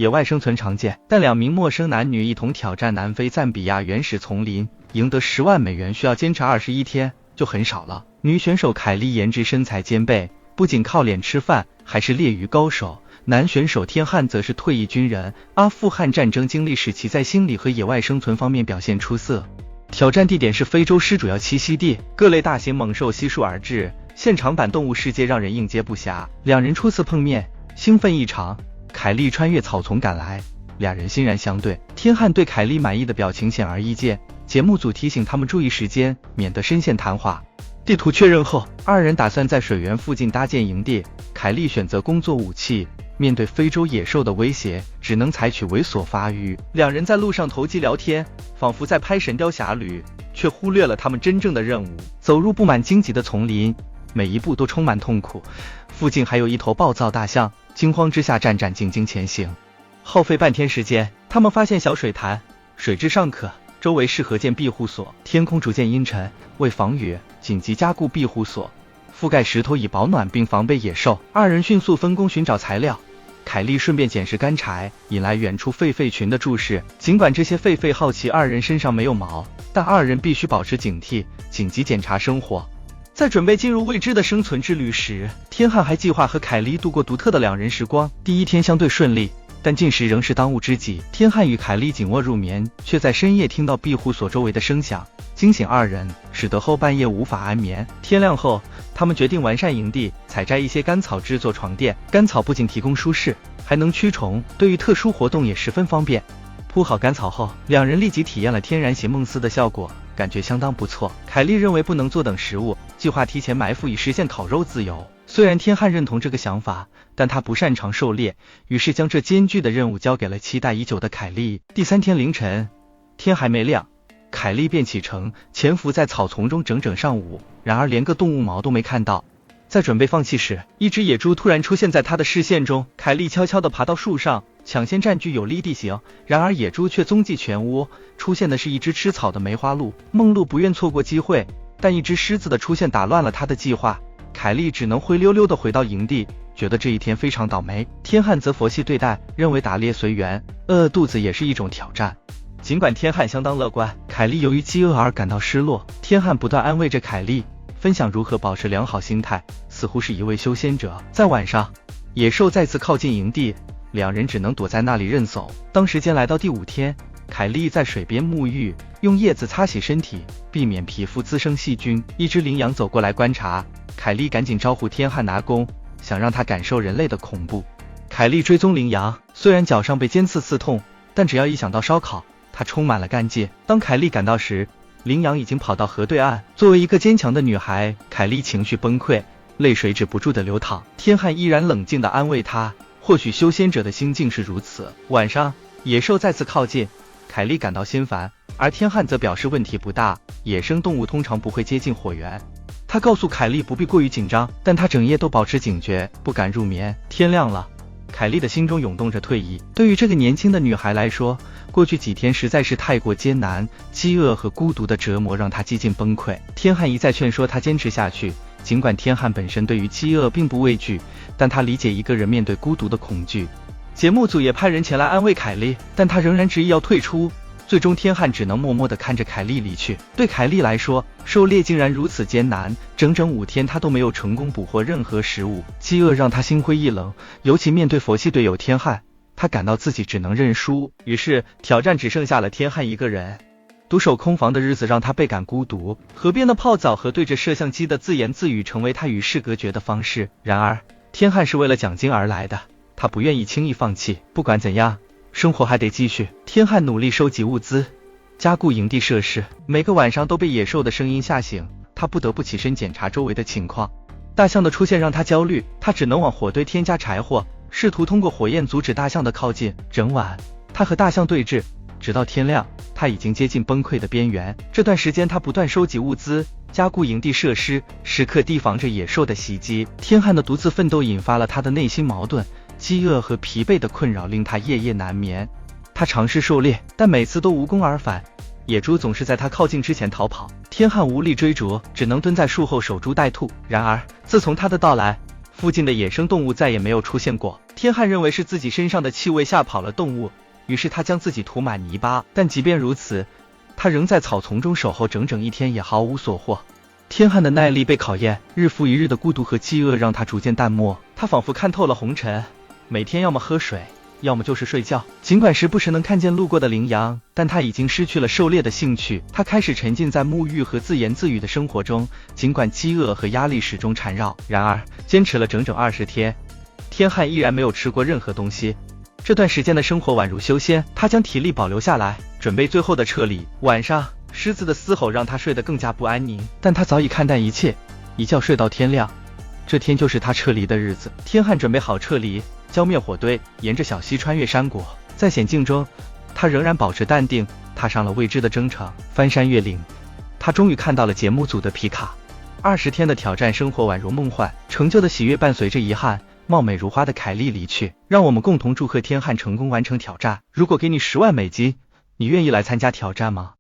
野外生存常见，但2名陌生男女一同挑战南非赞比亚原始丛林，赢得10万美元需要坚持21天，就很少了。女选手凯莉颜值身材兼备，不仅靠脸吃饭，还是猎鱼高手。男选手天汉则是退役军人，阿富汗战争经历使其在心理和野外生存方面表现出色。挑战地点是非洲狮主要栖息地，各类大型猛兽悉数而至，现场版动物世界让人应接不暇。2人初次碰面，兴奋异常。凯莉穿越草丛赶来，2人欣然相对。天汉对凯莉满意的表情显而易见，节目组提醒他们注意时间，免得深陷谈话。地图确认后，2人打算在水源附近搭建营地。凯莉选择工作武器，面对非洲野兽的威胁，只能采取猥琐发育。2人在路上投机聊天，仿佛在拍神雕侠侣，却忽略了他们真正的任务。走入布满荆棘的丛林，每一步都充满痛苦。附近还有一头暴躁大象，惊慌之下战战兢兢前行。耗费半天时间，他们发现小水潭，水质尚可，周围适合建庇护所。天空逐渐阴沉，为防雨，紧急加固庇护所，覆盖石头以保暖并防备野兽。2人迅速分工寻找材料，凯莉顺便捡拾干柴，引来远处狒狒群的注视。尽管这些狒狒好奇2人身上没有毛，但2人必须保持警惕，紧急检查生活。在准备进入未知的生存之旅时，天汉还计划和凯莉度过独特的2人时光。第1天相对顺利，但进食仍是当务之急。天汉与凯莉紧握入眠，却在深夜听到庇护所周围的声响，惊醒2人，使得后半夜无法安眠。天亮后，他们决定完善营地，采摘一些干草制作床垫。干草不仅提供舒适，还能驱虫，对于特殊活动也十分方便。铺好干草后，2人立即体验了天然席梦思的效果，感觉相当不错。凯莉认为不能坐等食物，计划提前埋伏以实现烤肉自由。虽然天汉认同这个想法，但他不擅长狩猎，于是将这艰巨的任务交给了期待已久的凯莉。第3天凌晨，天还没亮，凯莉便启程，潜伏在草丛中整整上午，然而连个动物毛都没看到。在准备放弃时，一只野猪突然出现在他的视线中，凯莉悄悄地爬到树上，抢先占据有利地形，然而野猪却踪迹全无，出现的是一只吃草的梅花鹿。梦露不愿错过机会，但一只狮子的出现打乱了他的计划，凯莉只能灰溜溜地回到营地，觉得这一天非常倒霉。天汉则佛系对待，认为打猎随缘，饿肚子也是一种挑战。尽管天汉相当乐观，凯莉由于饥饿而感到失落。天汉不断安慰着凯莉，分享如何保持良好心态，似乎是一位修仙者。在晚上，野兽再次靠近营地，2人只能躲在那里认怂。当时间来到第5天，凯莉在水边沐浴，用叶子擦洗身体，避免皮肤滋生细菌。一只羚羊走过来观察，凯莉赶紧招呼天汉拿弓，想让他感受人类的恐怖。凯莉追踪羚羊，虽然脚上被尖刺刺痛，但只要一想到烧烤，她充满了干劲。当凯莉赶到时，羚羊已经跑到河对岸。作为一个坚强的女孩，凯莉情绪崩溃，泪水止不住的流淌。天汉依然冷静地安慰她，或许修仙者的心境是如此。晚上，野兽再次靠近，凯莉感到心烦，而天汉则表示问题不大，野生动物通常不会接近火源。他告诉凯莉不必过于紧张，但他整夜都保持警觉，不敢入眠。天亮了，凯莉的心中涌动着退意。对于这个年轻的女孩来说，过去几天实在是太过艰难，饥饿和孤独的折磨让她几近崩溃。天汉一再劝说她坚持下去，尽管天汉本身对于饥饿并不畏惧，但他理解一个人面对孤独的恐惧。节目组也派人前来安慰凯莉，但她仍然执意要退出。最终天汉只能默默地看着凯莉离去。对凯莉来说，狩猎竟然如此艰难，整整5天她都没有成功捕获任何食物，饥饿让她心灰意冷，尤其面对佛系队友天汉，她感到自己只能认输。于是挑战只剩下了天汉一个人。独守空房的日子让他倍感孤独，河边的泡澡和对着摄像机的自言自语成为他与世隔绝的方式。然而天汉是为了奖金而来的，他不愿意轻易放弃。不管怎样，生活还得继续。天汉努力收集物资，加固营地设施，每个晚上都被野兽的声音吓醒，他不得不起身检查周围的情况。大象的出现让他焦虑，他只能往火堆添加柴火，试图通过火焰阻止大象的靠近。整晚他和大象对峙，直到天亮，他已经接近崩溃的边缘。这段时间他不断收集物资，加固营地设施，时刻提防着野兽的袭击。天汉的独自奋斗引发了他的内心矛盾，饥饿和疲惫的困扰令他夜夜难眠。他尝试狩猎，但每次都无功而返，野猪总是在他靠近之前逃跑。天汉无力追逐，只能蹲在树后守株待兔。然而自从他的到来，附近的野生动物再也没有出现过。天汉认为是自己身上的气味吓跑了动物，于是他将自己涂满泥巴，但即便如此，他仍在草丛中守候整整1天，也毫无所获。天汉的耐力被考验，日复一日的孤独和饥饿让他逐渐淡漠。他仿佛看透了红尘，每天要么喝水，要么就是睡觉。尽管时不时能看见路过的羚羊，但他已经失去了狩猎的兴趣。他开始沉浸在沐浴和自言自语的生活中，尽管饥饿和压力始终缠绕。然而，坚持了整整20天，天汉依然没有吃过任何东西。这段时间的生活宛如修仙，他将体力保留下来，准备最后的撤离。晚上，狮子的嘶吼让他睡得更加不安宁，但他早已看淡一切，一觉睡到天亮。这天就是他撤离的日子。天汉准备好撤离，浇灭火堆，沿着小溪穿越山谷。在险境中，他仍然保持淡定，踏上了未知的征程，翻山越岭。他终于看到了节目组的皮卡。20天的挑战生活宛如梦幻，成就的喜悦伴随着遗憾。貌美如花的凯莉离去，让我们共同祝贺天汉成功完成挑战。如果给你10万美金，你愿意来参加挑战吗？